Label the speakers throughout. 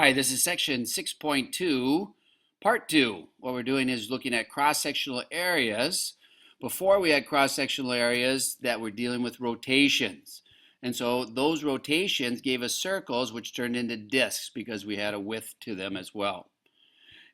Speaker 1: Hi, this is section 6.2, part 2. What we're doing is looking at cross-sectional areas. Before we had cross-sectional areas that were dealing with rotations. And so those rotations gave us circles which turned into discs because we had a width to them as well.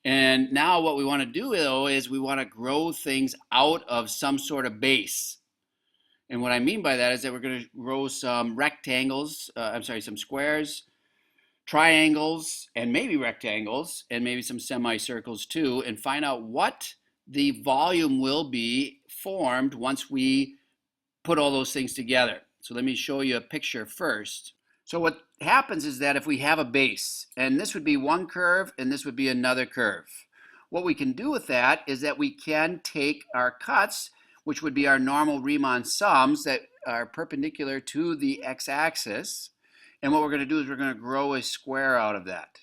Speaker 1: And now what we want to do though is we want to grow things out of some sort of base. And what I mean by that is that we're going to grow some rectangles, some squares, triangles, and maybe rectangles, and maybe some semicircles too, and find out what the volume will be formed once we put all those things together. So let me show you a picture first. So what happens is that if we have a base, and this would be one curve, and this would be another curve, what we can do with that is that we can take our cuts, which would be our normal Riemann sums that are perpendicular to the x-axis, and what we're going to do is we're going to grow a square out of that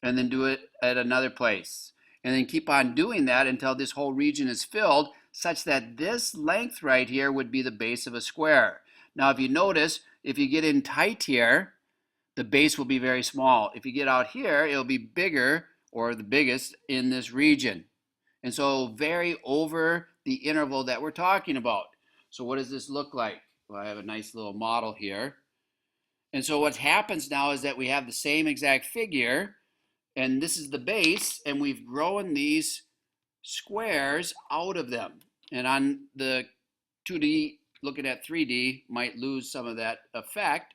Speaker 1: and then do it at another place and then keep on doing that until this whole region is filled such that this length right here would be the base of a square. Now if you notice, if you get in tight here, the base will be very small. If you get out here, it'll be bigger or the biggest in this region. And so it'll vary over the interval that we're talking about. So what does this look like? Well, I have a nice little model here. And so what happens now is that we have the same exact figure, and this is the base, and we've grown these squares out of them. And on the 2D, looking at 3D might lose some of that effect,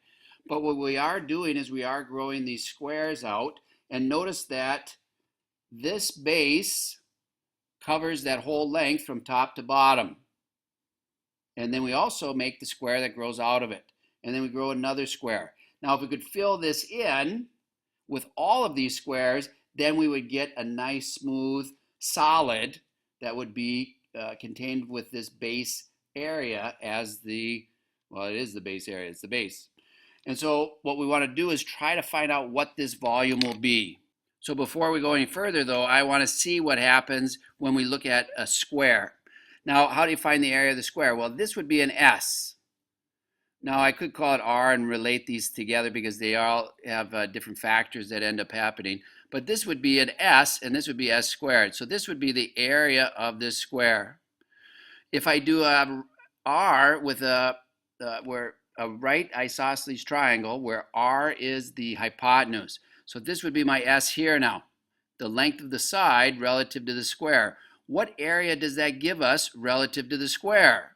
Speaker 1: but what we are doing is we are growing these squares out, and notice that this base covers that whole length from top to bottom. And then we also make the square that grows out of it. And then we grow another square. Now if we could fill this in with all of these squares, then we would get a nice smooth solid that would be contained with this base area as the, well, it is the base area, it's the base. And so what we want to do is try to find out what this volume will be. So before we go any further though, I want to see what happens when we look at a square. Now how do you find the area of the square? Well, this would be an S. Now I could call it R and relate these together because they all have different factors that end up happening. But this would be an S and this would be S squared. So this would be the area of this square. If I do R with a right isosceles triangle where R is the hypotenuse. So this would be my S here now. The length of the side relative to the square. What area does that give us relative to the square?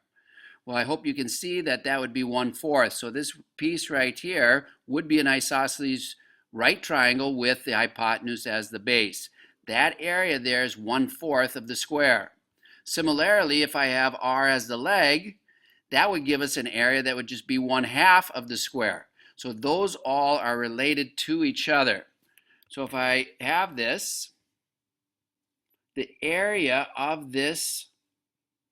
Speaker 1: Well, I hope you can see that that would be 1/4. So this piece right here would be an isosceles right triangle with the hypotenuse as the base. That area there is 1/4 of the square. Similarly, if I have R as the leg, that would give us an area that would just be 1/2 of the square. So those all are related to each other. So if I have this, the area of this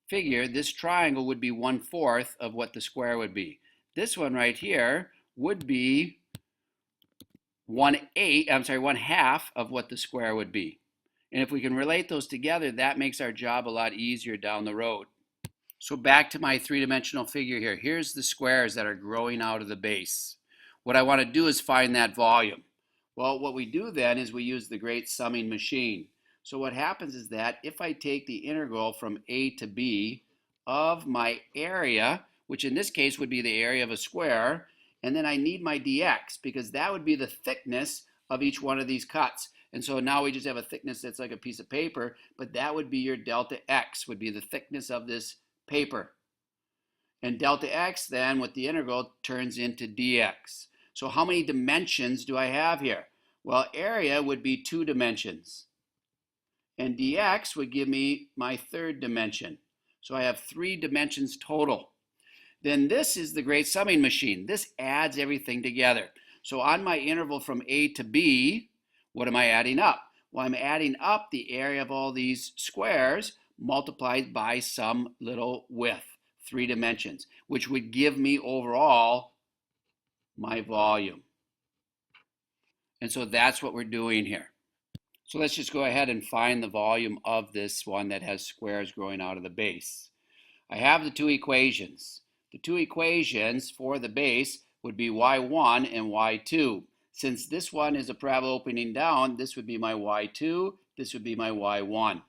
Speaker 1: figure, this triangle would be 1/4 of what the square would be. This one right here would be 1/2 of what the square would be. And if we can relate those together, that makes our job a lot easier down the road. So back to my three-dimensional figure here. Here's the squares that are growing out of the base. What I want to do is find that volume. Well, what we do then is we use the great summing machine. So what happens is that if I take the integral from a to b of my area, which in this case would be the area of a square, and then I need my dx because that would be the thickness of each one of these cuts. And so now we just have a thickness that's like a piece of paper, but that would be your delta x, would be the thickness of this paper. And delta x then with the integral turns into dx. So how many dimensions do I have here? Well, area would be 2 dimensions. And dx would give me my third dimension. So I have 3 dimensions total. Then this is the great summing machine. This adds everything together. So on my interval from a to b, what am I adding up? Well, I'm adding up the area of all these squares multiplied by some little width, 3 dimensions, which would give me overall my volume. And so that's what we're doing here. So let's just go ahead and find the volume of this one that has squares growing out of the base. I have the 2 equations. The 2 equations for the base would be y1 and y2. Since this one is a parabola opening down, this would be my y2, this would be my y1.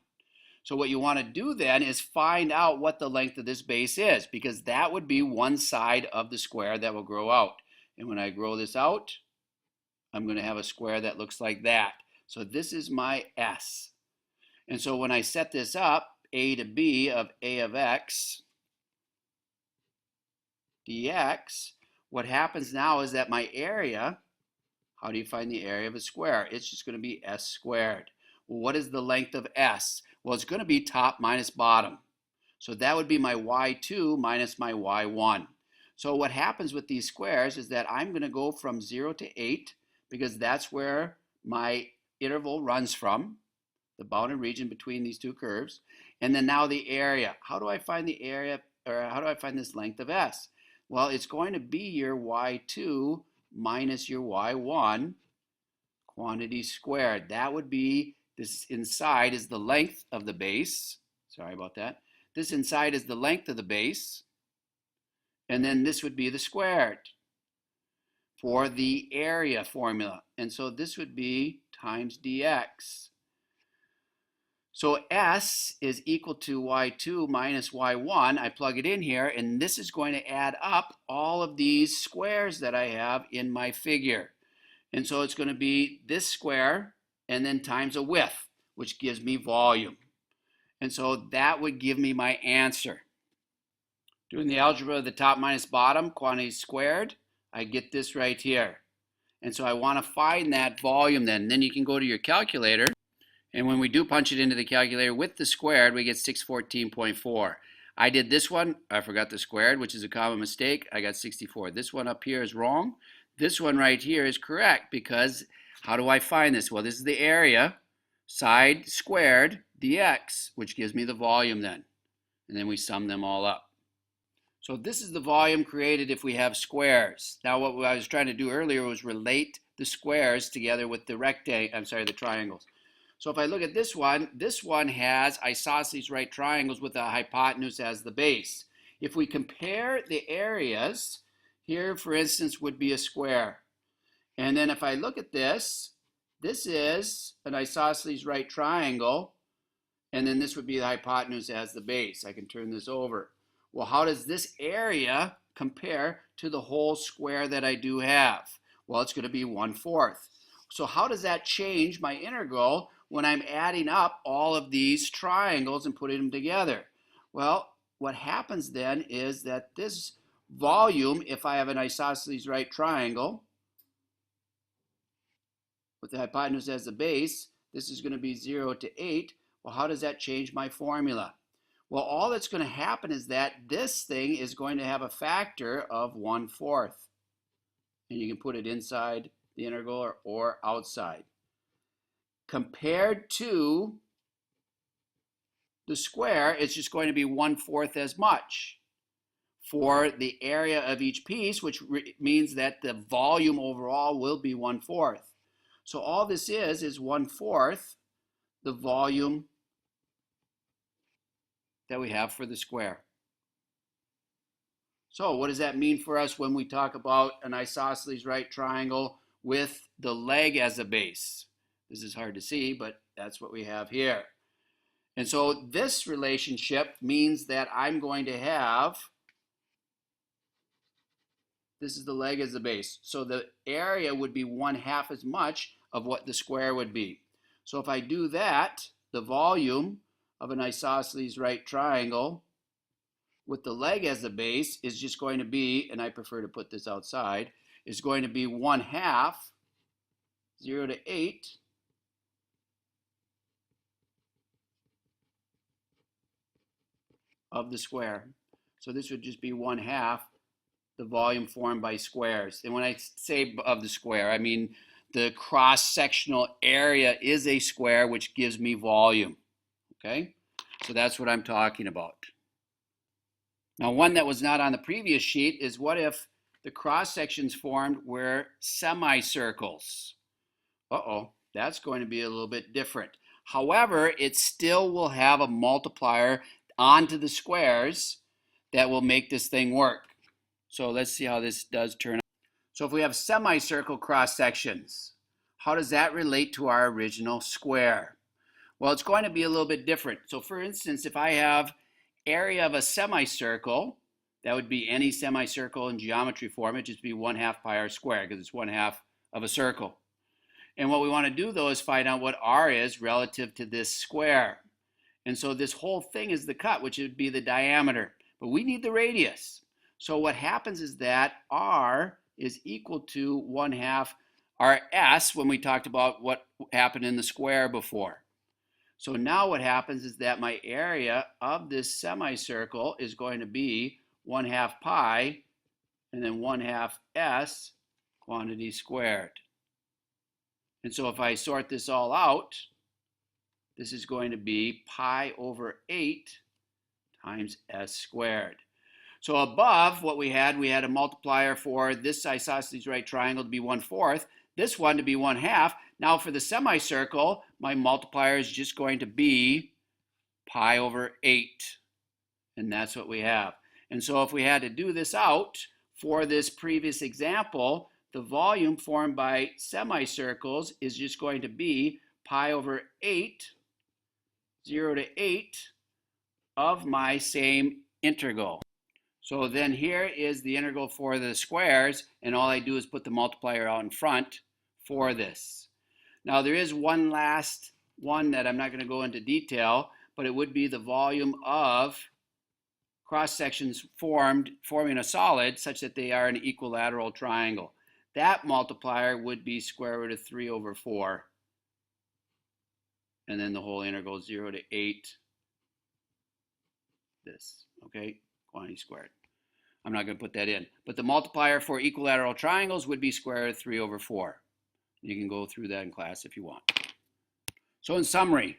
Speaker 1: So what you want to do then is find out what the length of this base is, because that would be one side of the square that will grow out. And when I grow this out, I'm going to have a square that looks like that. So this is my S. And so when I set this up, a to b of a of x dx, what happens now is that my area, how do you find the area of a square? It's just going to be s squared. Well, what is the length of s? Well, it's going to be top minus bottom. So that would be my y2 minus my y1. So what happens with these squares is that I'm going to go from 0 to 8, because that's where my interval runs from, the bounded region between these two curves. And then now the area. How do I find the area, or how do I find this length of s? Well, it's going to be your y2 minus your y1 quantity squared. That would be, this inside is the length of the base. Sorry about that. This inside is the length of the base. And then this would be the squared for the area formula. And so this would be times dx. So S is equal to y2 minus y1. I plug it in here, and this is going to add up all of these squares that I have in my figure. And so it's going to be this square and then times a width, which gives me volume. And so that would give me my answer. Doing the algebra of the top minus bottom, quantity squared, I get this right here. And so I want to find that volume then. And then you can go to your calculator. And when we do punch it into the calculator with the squared, we get 614.4. I did this one, I forgot the squared, which is a common mistake. I got 64. This one up here is wrong. This one right here is correct, because how do I find this? Well, this is the area, side squared dx, which gives me the volume then. And then we sum them all up. So this is the volume created if we have squares. Now what I was trying to do earlier was relate the squares together with the the triangles. So if I look at this one has isosceles right triangles with a hypotenuse as the base. If we compare the areas, here for instance would be a square. And then if I look at this is an isosceles right triangle, and then this would be the hypotenuse as the base. I can turn this over. Well, how does this area compare to the whole square that I do have? Well, it's going to be 1/4. So how does that change my integral when I'm adding up all of these triangles and putting them together? Well, what happens then is that this volume, if I have an isosceles right triangle with the hypotenuse as the base, this is going to be 0 to 8. Well, how does that change my formula? Well, all that's going to happen is that this thing is going to have a factor of 1/4. And you can put it inside the integral or outside. Compared to the square, it's just going to be 1/4 as much for the area of each piece, which means that the volume overall will be 1/4. So all this is 1/4 the volume that we have for the square. So what does that mean for us when we talk about an isosceles right triangle with the leg as a base? This is hard to see, but that's what we have here. And so this relationship means that I'm going to have, this is the leg as the base. So the area would be 1/2 as much of what the square would be. So if I do that, the volume of an isosceles right triangle with the leg as the base is just going to be, and I prefer to put this outside, is going to be 1/2, 0 to 8, of the square. So this would just be 1/2 the volume formed by squares. And when I say of the square, I mean the cross-sectional area is a square, which gives me volume. Okay? So that's what I'm talking about. Now, one that was not on the previous sheet is, what if the cross-sections formed were semicircles? Uh-oh, that's going to be a little bit different. However, it still will have a multiplier onto the squares that will make this thing work. So let's see how this does turn out. So if we have semicircle cross sections, how does that relate to our original square? Well, it's going to be a little bit different. So for instance, if I have area of a semicircle, that would be any semicircle in geometry form, it'd just be 1/2 pi r squared because it's 1/2 of a circle. And what we want to do though is find out what r is relative to this square. And so this whole thing is the cut, which would be the diameter. But we need the radius. So what happens is that r is equal to 1/2 rs when we talked about what happened in the square before. So now what happens is that my area of this semicircle is going to be 1/2 pi and then 1/2 s quantity squared. And so if I sort this all out, this is going to be pi over 8 times s squared. So above what we had a multiplier for this isosceles right triangle to be 1/4, this one to be 1/2. Now for the semicircle, my multiplier is just going to be pi over 8. And that's what we have. And so if we had to do this out for this previous example, the volume formed by semicircles is just going to be pi over 8, 0 to 8 of my same integral. So then here is the integral for the squares, and all I do is put the multiplier out in front for this. Now there is one last one that I'm not going to go into detail, but it would be the volume of cross sections forming a solid such that they are an equilateral triangle. That multiplier would be square root of 3 over 4. And then the whole integral 0 to 8. This, okay, quantity squared. I'm not going to put that in. But the multiplier for equilateral triangles would be square root of 3 over 4. You can go through that in class if you want. So in summary,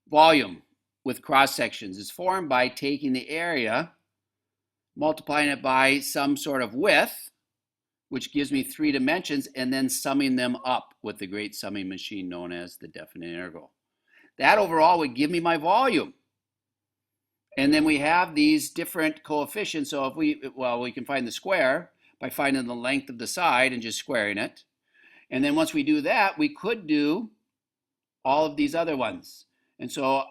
Speaker 1: volume with cross sections is formed by taking the area, multiplying it by some sort of width, which gives me 3 dimensions, and then summing them up with the great summing machine known as the definite integral. That overall would give me my volume. And then we have these different coefficients. So if we can find the square by finding the length of the side and just squaring it. And then once we do that, we could do all of these other ones. And so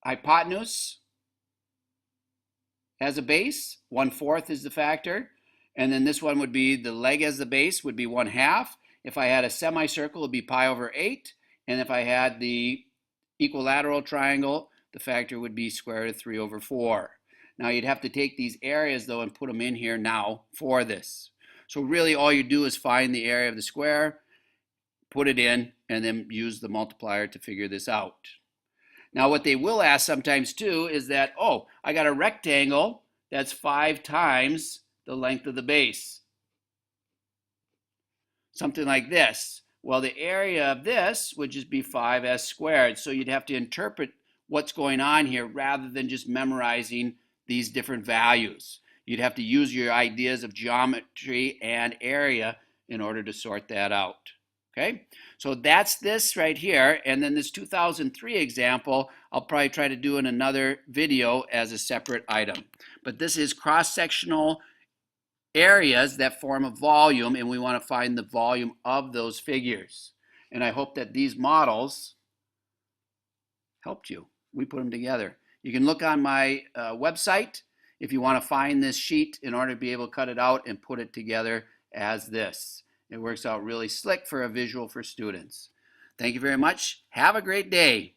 Speaker 1: hypotenuse as a base, 1/4 is the factor. And then this one would be the leg as the base would be 1/2. If I had a semicircle, it would be pi over 8. And if I had the equilateral triangle, the factor would be square root of 3 over 4. Now you'd have to take these areas though and put them in here now for this. So really all you do is find the area of the square, put it in, and then use the multiplier to figure this out. Now what they will ask sometimes too is that, oh, I got a rectangle that's 5 times the length of the base. Something like this. Well, the area of this would just be 5s squared. So you'd have to interpret what's going on here rather than just memorizing these different values. You'd have to use your ideas of geometry and area in order to sort that out. Okay, so that's this right here. And then this 2003 example, I'll probably try to do in another video as a separate item. But this is cross-sectional areas that form a volume, and we want to find the volume of those figures. And I hope that these models helped you. We put them together. You can look on my website if you want to find this sheet in order to be able to cut it out and put it together as this. It works out really slick for a visual for students. Thank you very much. Have a great day.